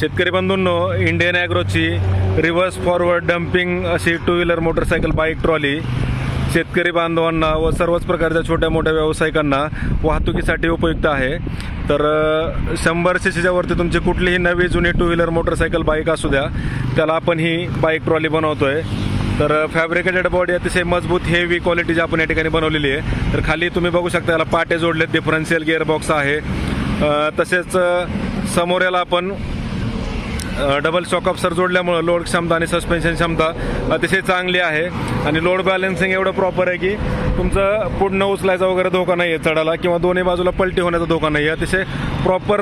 शेतकरी बंधूंनो, Indian ॲग्रोची reverse forward dumping अशी two wheeler motorcycle bike trolley शेतकरी बांधवांना व सर्वच प्रकारच्या छोट्या मोठ्या व्यावसायिकांना वाहतुकीसाठी उपयुक्त आहे। तर 100 सीसीच्या वरती तुमची कुठलीही नवी जुनी टू व्हीलर मोटरसायकल बाईक असू द्या, त्याला आपण ही बाईक ट्रॉली बनवतोय। तर फॅब्रिकेटेड बॉडी अतिशय मजबूत हेवी क्वालिटीची आपण या ठिकाणी बनवलेली आहे। तर खाली तुम्ही बघू शकता याला पाटे जोडलेत, डिफरन्शियल गिअरबॉक्स आहे। तसेच समोर याला आपण डबल शॉक अब्सर जोडल्यामुळे लोड क्षमता आणि सस्पेन्शन क्षमता अतिशय चांगली आहे आणि लोड बॅलन्सिंग एवढं प्रॉपर आहे की तुमचं पुढनं उचलायचा वगैरे धोका नाही आहे, चढायला किंवा दोन्ही बाजूला पलटी होण्याचा धोका नाही आहे। अतिशय प्रॉपर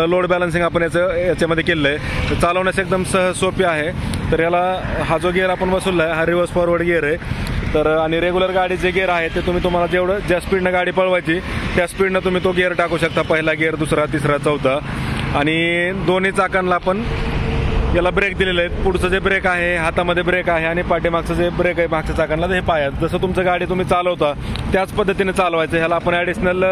लोड बॅलन्सिंग आपण याच्यामध्ये केलेलं आहे। तर चालवण्यास एकदम सहज सोपी आहे। तर याला हा जो गिअर आपण बसवला आहे हा रिव्हर्स फॉरवर्ड गिअर आहे। तर आणि रेग्युलर गाडीचे गिअर आहे ते तुम्हाला जेवढं ज्या स्पीडनं गाडी पळवायची त्या स्पीडनं तुम्ही तो गिअर टाकू शकता, पहिला गिअर, दुसरा, तिसरा, चौथा। आणि दोन्ही चाकांना आपण याला ब्रेक दिलेले आहेत। पुढचं जे ब्रेक आहे हातामध्ये ब्रेक आहे आणि पाठीमागचं जे ब्रेक आहे मागच्या चाकांना हे पायात, जसं तुमचं गाडी तुम्ही चालवता त्याच पद्धतीने चालवायचं। ह्याला आपण ॲडिशनल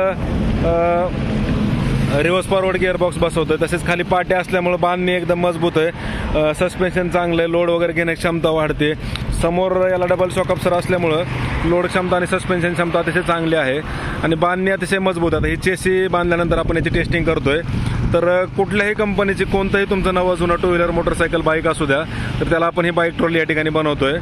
रिव्हर्स फॉरवर्ड गिअरबॉक्स बसवतोय। तसेच खाली पाटे असल्यामुळे बांधणी एकदम मजबूत आहे, सस्पेन्शन चांगलं आहे, लोड वगैरे घेण्याची क्षमता वाढते। समोर याला डबल शॉक अब्सर असल्यामुळं लोड क्षमता आणि सस्पेन्शन क्षमता अतिशय चांगली आहे आणि बांधणी अतिशय मजबूत आहे। ही चेसी बांधल्यानंतर आपण याची टेस्टिंग करतोय। तर कुठल्याही कंपनीची कोणतंही तुमचं नवं जुनं टू व्हीलर मोटरसायकल बाईक असू द्या, तर त्याला आपण ही बाईक ट्रॉली या ठिकाणी बनवतोय।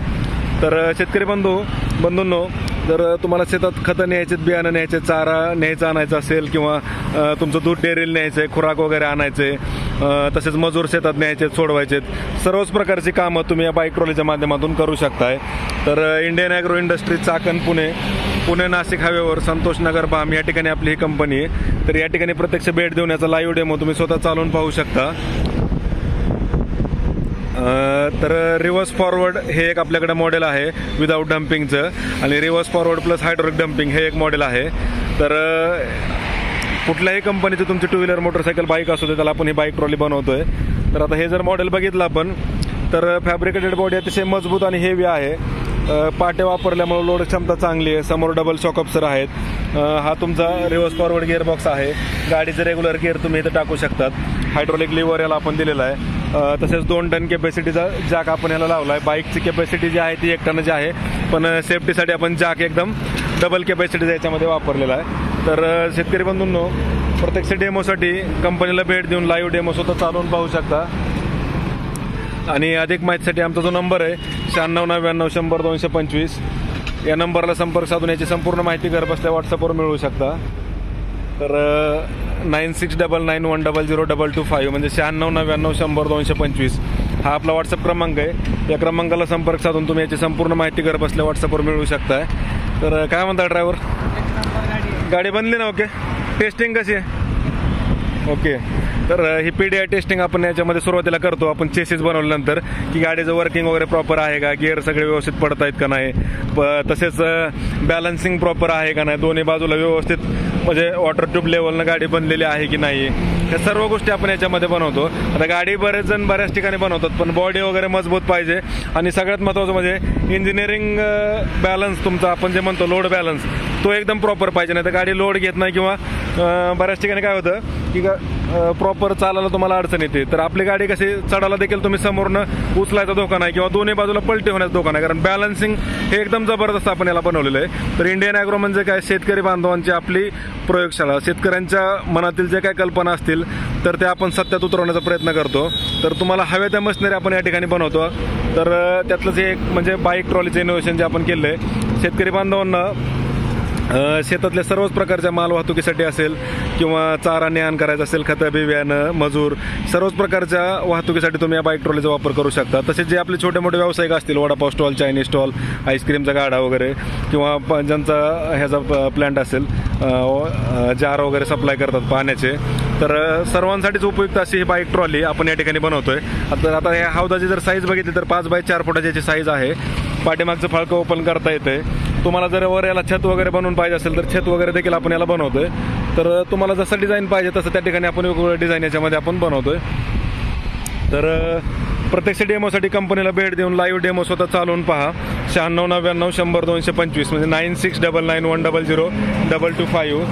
तर शेतकरी बंधूंनो, जर तुम्हाला शेतात खतं न्यायचे, बियाणं न्यायचे, चारा न्यायचा आणायचा असेल किंवा तुमचं दूध डेअरीला न्यायचं आहे, खुराक वगैरे आणायचे, तसेच मजूर शेतात न्यायचे, सोडवायचे, सर्वच प्रकारची कामं तुम्ही या बाईक ट्रॉलीच्या माध्यमातून करू शकताय। तर Indian agro industry, Chakan, Pune Nashik हायवेवर संतोष नगर बाम या ठिकाणी आपली ही कंपनी आहे। तर या ठिकाणी प्रत्यक्ष भेट देऊन याचा लाईव्ह डेमो तुम्ही स्वतः चालवून पाहू शकता। तर रिव्हर्स फॉरवर्ड हे एक आपल्याकडे मॉडेल आहे विदाऊट डम्पिंगचं, आणि reverse forward plus hydraulic damping हे एक मॉडेल आहे। तर कुठल्याही कंपनीची तुमची टू व्हीलर मोटरसायकल बाईक असू दे त्याला आपण ही बाईक ट्रॉली बनवतोय। तर आता हे जर मॉडेल बघितलं आपण तर फॅब्रिकेटेड बॉडी अतिशय मजबूत आणि हेवी आहे, पाटे वापरल्यामुळे लोड क्षमता चांगली आहे, समोर डबल शॉक अब्सर आहेत, हा तुमचा रिव्हर्स फॉरवर्ड गिअरबॉक्स आहे, गाडीचे रेग्युलर गिअर तुम्ही इथं टाकू शकतात, हायड्रोलिक लिव्हर याला आपण दिलेला आहे। तसेच 2 टन कॅपॅसिटीचा जॅक आपण याला लावला आहे। बाईकची कॅपॅसिटी जी आहे ती 1 टनची आहे, पण सेफ्टीसाठी आपण जॅक एकदम डबल कॅपॅसिटीचा याच्यामध्ये वापरलेला आहे। तर शेतकरी बंधूंनो, प्रत्यक्ष डेमोसाठी कंपनीला भेट देऊन लाईव्ह डेमो स्वतः चालवून पाहू शकता। आणि अधिक माहितीसाठी आमचा जो नंबर आहे 9699 100 225 या नंबरला संपर्क साधून याची संपूर्ण माहिती घरबसल्या व्हॉट्सअपवर मिळवू शकता। तर 9699100225 म्हणजे 9699 100 225 हा आपला व्हॉट्सअप क्रमांक आहे। या क्रमांकाला संपर्क साधून तुम्ही याची संपूर्ण माहिती घरबसल्या व्हॉट्सअपवर मिळवू शकताय। तर काय म्हणता ड्रायव्हर, गाडी बनली ना? ओके, टेस्टिंग कशी आहे? ओके। तर ही PDI टेस्टिंग आपण याच्यामध्ये सुरुवातीला करतो आपण चेसिस बनवल्यानंतर की गाडीचं वर्किंग वगैरे प्रॉपर आहे का, गिअर सगळे व्यवस्थित पडत आहेत का नाही, तसेच बॅलन्सिंग प्रॉपर आहे का नाही, दोन्ही बाजूला व्यवस्थित म्हणजे वॉटर ट्यूब लेवलनं गाडी बनलेली आहे की नाही, या सर्व गोष्टी आपण याच्यामध्ये बनवतो। आता गाडी बरेच जण बऱ्याच ठिकाणी बनवतात, पण बॉडी वगैरे मजबूत पाहिजे आणि सगळ्यात महत्त्वाचं म्हणजे इंजिनिअरिंग बॅलन्स तुमचा आपण जे म्हणतो लोड बॅलन्स तो एकदम प्रॉपर पाहिजे, नाही तर गाडी लोड घेत नाही किंवा बऱ्याच ठिकाणी काय होतं की प्रॉपर चालायला तुम्हाला अडचण येते। तर आपली गाडी कशी चढायला देखील तुम्ही समोरनं उचलायचा धोका नाही किंवा दोन्ही बाजूला पलटी होण्याचा धोका नाही, कारण बॅलन्सिंग हे एकदम जबरदस्त आपण याला बनवलेलं आहे। तर इंडियन ॲग्रो म्हणजे काय, शेतकरी बांधवांची आपली प्रयोगशाळा, शेतकऱ्यांच्या मनातील जे काही कल्पना असतील तर ते आपण सत्यात उतरवण्याचा प्रयत्न करतो। तर तुम्हाला हव्या त्या मशिनरी आपण या ठिकाणी बनवतो। तर त्यातलंच एक म्हणजे बाईक ट्रॉलीचं इनोव्हेशन जे आपण केलं आहे, शेतकरी बांधवांना शेतातल्या सर्वच प्रकारच्या माल वाहतुकीसाठी असेल किंवा चारा ने आण करायचं असेल, खतं, बियाणं, मजूर, सर्वच प्रकारच्या वाहतुकीसाठी तुम्ही या बाईक ट्रॉलीचा वापर करू शकता। तसेच जे आपले छोटे मोठे व्यावसायिक असतील, वडापाव स्टॉल, चायनीज स्टॉल, आईस्क्रीमचा गाडा वगैरे किंवा ज्यांचा ह्याचा प्लांट असेल, जार वगैरे सप्लाय करतात पाण्याचे, तर सर्वांसाठीच उपयुक्त अशी ही बाईक ट्रॉली आपण या ठिकाणी बनवतोय। आता या हौदाची जर साईज बघितली तर 5 बाय 4 फुटाची याची साईज आहे। पाठीमागचं फाळकं ओपन करता येते। तुम्हाला जर वर याला छत वगैरे बनवून पाहिजे असेल तर छत वगैरे देखील आपण याला बनवतोय। तर तुम्हाला जसं डिझाईन पाहिजे तसं त्या ठिकाणी आपण वेगवेगळं डिझाईन याच्यामध्ये आपण बनवतोय। तर प्रत्यक्ष डेमोसाठी कंपनीला भेट देऊन लाईव्ह डेमो स्वतः चालवून पहा। 9699 100 225 म्हणजे 9699 100 225।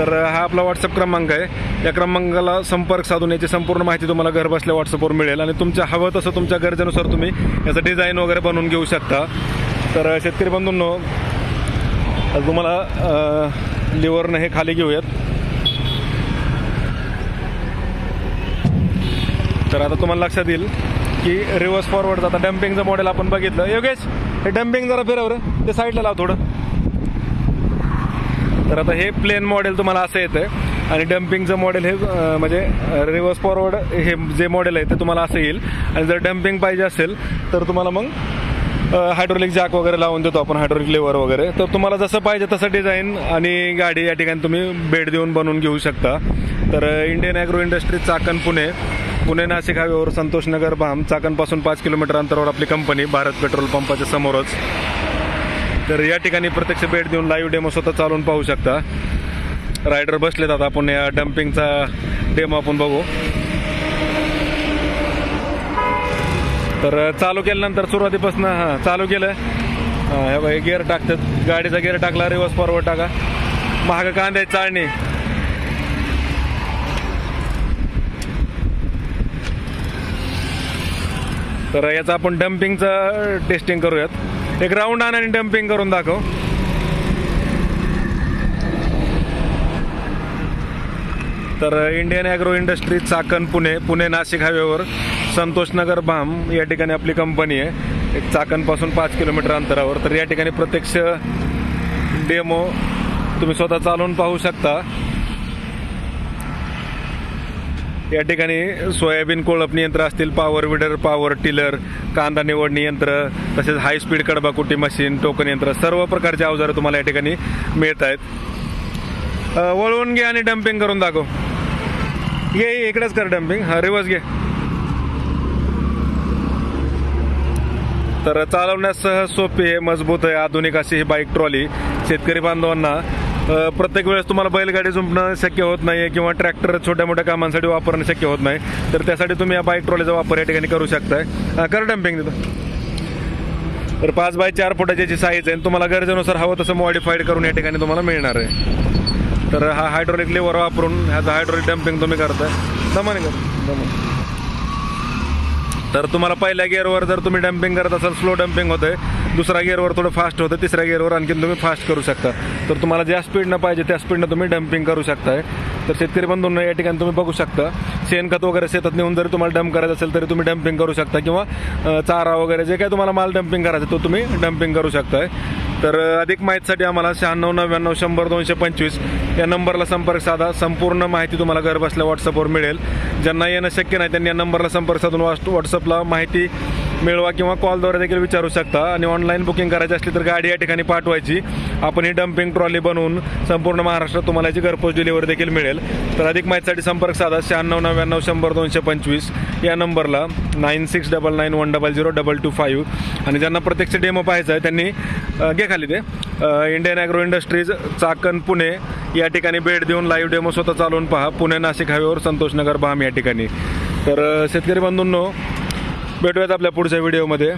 तर हा आपला व्हॉट्सअप क्रमांक आहे. या क्रमांकाला संपर्क साधून याची संपूर्ण माहिती तुम्हाला घर बसल्या व्हॉट्सअपवर मिळेल आणि तुमच्या हवं तसं तुमच्या गरजेनुसार तुम्ही याचं डिझाईन वगैरे बनवून घेऊ शकता. तर शेतकरी बंधूंनो, तुम्हाला लिव्हरनं हे खाली घेऊयात. तर आता तुम्हाला लक्षात येईल की रिव्हर्स फॉरवर्ड आता डम्पिंगचं मॉडेल आपण बघितलं. योगेश, हे डम्पिंग जरा फिरव रे, ते साईडला लाव थोडं. तर आता हे प्लेन मॉडेल तुम्हाला असं येतं आणि डम्पिंगचं मॉडेल हे म्हणजे रिव्हर्स फॉरवर्ड हे जे मॉडेल आहे ते तुम्हाला असं येईल. आणि जर डम्पिंग पाहिजे असेल तर तुम्हाला मग हायड्रोलिक जॅक वगैरे लावून देतो आपण, हायड्रोलिक लेवर वगैरे. तर तुम्हाला जसं पाहिजे तसं डिझाईन आणि गाडी या ठिकाणी तुम्ही भेट देऊन बनवून घेऊ शकता. तर Indian agro industries Chakan Pune Nashik हायवेवर संतोषनगर भाम, चाकणपासून 5 किलोमीटर अंतरावर आपली कंपनी, भारत पेट्रोल पंपाच्या समोरच. तर या ठिकाणी प्रत्यक्ष भेट देऊन लाईव्ह डेमो स्वतः चालवून पाहू शकता. रायडर बसलेत. आता आपण या डम्पिंगचा डेमो आपण बघू. तर चालू केल्यानंतर सुरुवातीपासून चालू केलं, हे बाई गिअर टाकतात, गाडीचा गिअर टाकला, रिव्हर्स फॉरवर्ड टाका, महाग कांद्याची चाळणी. तर याचं आपण डम्पिंगचं टेस्टिंग करूयात. एक राऊंड आण आणि डम्पिंग करून दाखव. तर Indian agro industries Chakan Pune Nashik हायवेवर संतोषनगर भाम या ठिकाणी आपली कंपनी आहे, एक चाकणपासून 5 किलोमीटर अंतरावर. तर या ठिकाणी प्रत्यक्ष डेमो तुम्ही स्वतः चालवून पाहू शकता. या ठिकाणी सोयाबीन कोळपणी यंत्र असतील, पॉवर विडर, पॉवर टिलर, कांदा निवडणी यंत्र, तसेच हाय स्पीड कडबाकुटी मशीन, टोकन यंत्र, सर्व प्रकारचे अवजारं तुम्हाला या ठिकाणी मिळत आहेत. वळवून घे आणि डम्पिंग करून दाखव. घे इकडेच कर डम्पिंग, हा रिव्हर्स घे. तर चालवण्यास सहज सोपी आहे, मजबूत आहे, आधुनिक अशी ही बाईक ट्रॉली. शेतकरी बांधवांना प्रत्येक वेळेस तुम्हाला बैलगाडी जुंपणं शक्य होत नाही किंवा ट्रॅक्टर छोट्या मोठ्या कामांसाठी वापरणं शक्य होत नाही, तर त्यासाठी तुम्ही या बाईक ट्रॉलीचा वापर या ठिकाणी करू शकताय. कर डम्पिंग तिथं. तर 5 बाय 4 फुटाची साईज आहे, तुम्हाला गरजेनुसार हवं तसं मॉडिफाईड करून या ठिकाणी तुम्हाला मिळणार आहे. तर हा हायड्रोलिक लेवर वापरून ह्याचा हायड्रोलिक डम्पिंग तुम्ही करताय. दमाने कर. तर तुम्हाला पहिल्या गिअरवर जर तुम्ही डम्पिंग करत असाल स्लो डम्पिंग होतंय, दुसऱ्या गिअरवर थोडं फास्ट होतं, तिसऱ्या गिअरवर आणखीन तुम्ही फास्ट करू शकता. तर तुम्हाला ज्या स्पीडनं पाहिजे त्या स्पीडनं तुम्ही डम्पिंग करू शकताय. तर शेतकरी बंधूंना या ठिकाणी तुम्ही बघू शकता, शेणखत वगैरे शेतात नेऊन जरी तुम्हाला डम्प करायचं असेल तरी तुम्ही डम्पिंग करू शकता, किंवा चारा वगैरे जे काही तुम्हाला माल डम्पिंग करायचा तो तुम्ही डम्पिंग करू शकताय. तर अधिक माहितीसाठी आम्हाला 96 99 100 225 या नंबरला संपर्क साधा. संपूर्ण माहिती तुम्हाला घर बसल्या व्हॉट्सअपवर मिळेल. ज्यांना येणं शक्य नाही त्यांनी या नंबरला संपर्क साधून व्हॉट्सअपला माहिती मिळवा किंवा कॉलद्वारे देखील विचारू शकता. आणि ऑनलाईन बुकिंग करायची असली तर गाडी या ठिकाणी पाठवायची, आपण ही डम्पिंग ट्रॉली बनवून संपूर्ण महाराष्ट्रात तुम्हाला याची घरपोच डिलिव्हरी देखील मिळेल. तर अधिक माहितीसाठी संपर्क साधा 96 99 100 225 या नंबरला, 9699100225. आणि ज्यांना प्रत्यक्ष डेमो पाहायचा आहे त्यांनी घे खाली ते Indian agro industries Chakan Pune या ठिकाणी भेट देऊन लाईव्ह डेमो स्वतः चालवून पहा. पुणे नाशिक हायवेवर संतोषनगर भाम या ठिकाणी. तर शेतकरी बंधूंनो, भेटूयात आपल्या पुढच्या व्हिडिओमध्ये.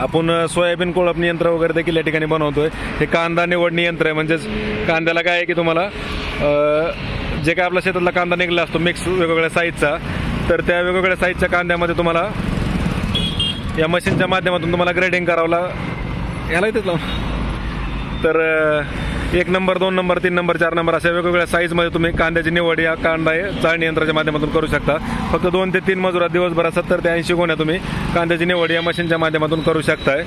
आपण सोयाबीन कोळपणी यंत्र वगैरे देखील या ठिकाणी बनवतोय. हे कांदा निवडणी यंत्र आहे, म्हणजेच कांद्याला काय आहे की तुम्हाला जे काय आपल्या शेतातला कांदा निघाला असतो मिक्स वेगवेगळ्या साईजचा, तर त्या वेगवेगळ्या साईजच्या कांद्यामध्ये तुम्हाला या मशीनच्या माध्यमातून तुम्हाला ग्रेडिंग करावं ह्याला इथेच लावून. तर 1 नंबर 2 नंबर 3 नंबर 4 नंबर अशा वेगवेगळ्या साईजमध्ये तुम्ही कांद्याची निवड या कांदा चाळणी यंत्राच्या माध्यमातून करू शकता. फक्त 2 ते 3 मजुरात दिवसभरात 70 ते 80 गोण्या तुम्ही कांद्याची निवड या मशीनच्या माध्यमातून करू शकताय.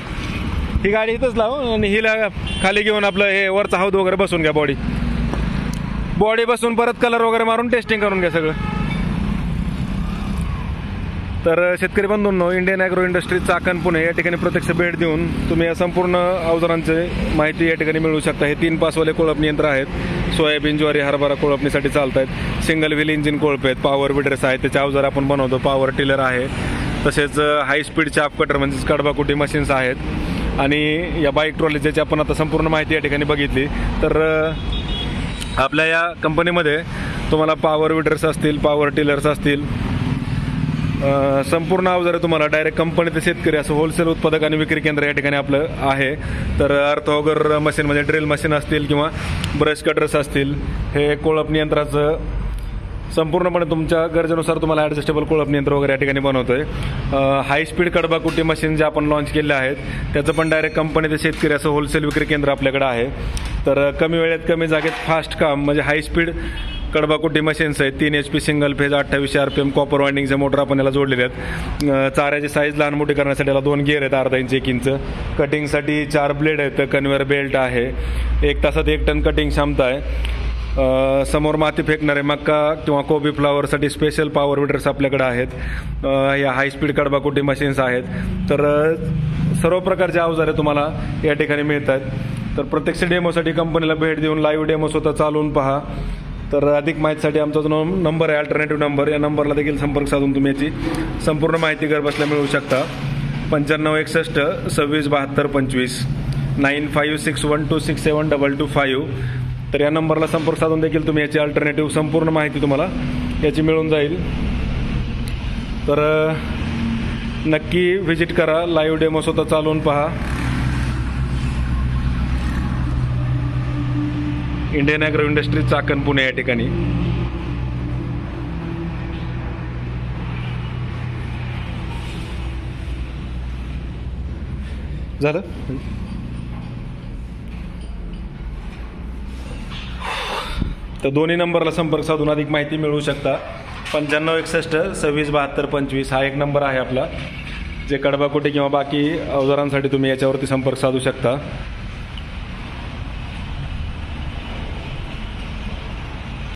ही गाडी इथंच लाव आणि हिला खाली घेऊन आपलं हे वरचा हौद वगैरे बसून घ्या, बॉडी बसून परत कलर वगैरे मारून टेस्टिंग करून घ्या सगळं. तर शेतकरी बंधूंनो, Indian agro industries Chakan Pune या ठिकाणी प्रत्यक्ष भेट देऊन तुम्ही या संपूर्ण अवजारांची माहिती या ठिकाणी मिळवू शकता. हे 3 पासवाले कोळपणी यंत्र आहेत. सोयाबीन, ज्वारी, हरभरा कोळपणीसाठी चालत आहेत. सिंगल व्हील इंजिन कोळपे आहेत, पॉवर विडर्स आहेत, त्याचे अवजार आपण बनवतो. पॉवर टिलर आहे, तसेच हाय स्पीड चाप कटर म्हणजेच कडबाकुटी मशीन्स आहेत. आणि या बाईक ट्रॉली ज्याची आपण आता संपूर्ण माहिती या ठिकाणी बघितली. तर आपल्या या कंपनीमध्ये तुम्हाला पॉवर विडर्स असतील, पॉवर टिलर्स असतील, संपूर्ण अवजारे तुम्हाला डायरेक्ट कंपनी ते शेतकरी असं होलसेल उत्पादक आणि विक्री केंद्र या ठिकाणी आपलं आहे. तर अर्थऑगर मशीन म्हणजे ड्रिल मशीन असतील किंवा ब्रश कटर्स असतील, हे कोळप यंत्राचं संपूर्णपणे तुमच्या गरजेनुसार तुम्हाला ॲडजस्टेबल कोळप यंत्र वगैरे या ठिकाणी बनवतोय. हाय स्पीड कडबाकुटी मशीन जे आपण लॉन्च केले आहेत त्याचं पण डायरेक्ट कंपनी ते शेतकरी असं होलसेल विक्री केंद्र आपल्याकडे आहे. तर कमी वेळेत कमी जागेत फास्ट काम म्हणजे हाय स्पीड कडबाकुटी मशीन्स आहेत. 3 HP single phase 2800 RPM copper वाइंडिंगचे मोटर आपण याला जोडलेले आहेत. चाऱ्याची साईज लहान मोठी करण्यासाठी याला 2 गिअर आहेत, अर्धा इंच 1 इंच. कटिंगसाठी 4 ब्लेड आहेत, कन्व्हेअर बेल्ट आहे, 1 तासात 1 टन कटिंग क्षमता आहे. समोर माती फेकणारे मक्का किंवा कोबी फ्लावरसाठी स्पेशल पॉवर विडर्स आपल्याकडे आहेत. या हाय स्पीड कडबाकुटी मशीन्स आहेत. तर सर्व प्रकारचे अवजारे तुम्हाला या ठिकाणी मिळत आहेत. तर प्रत्यक्ष डेमोसाठी कंपनीला भेट देऊन लाईव्ह डेमो स्वतः चालवून पहा. तर अधिक माहितीसाठी आमचा जो नंबर आहे अल्टरनेटिव्ह नंबर, या नंबरला देखील संपर्क साधून तुम्ही याची संपूर्ण माहिती घर बसल्या मिळवू शकता. 9561 26 72 25 9561267225. तर या नंबरला संपर्क साधून देखील तुम्ही याची अल्टरनेटिव्ह संपूर्ण माहिती तुम्हाला याची मिळून जाईल. तर नक्की व्हिजिट करा, लाईव्ह डेमो स्वतः चालवून पहा. Indian agro industries Chakan Pune या ठिकाणी. झालं. तर दोन्ही नंबरला संपर्क साधून अधिक माहिती मिळवू शकता. 9561 26 72 25 हा एक नंबर आहे आपला. जे कडबाकुटी किंवा बाकी अवजारांसाठी तुम्ही याच्यावरती संपर्क साधू शकता.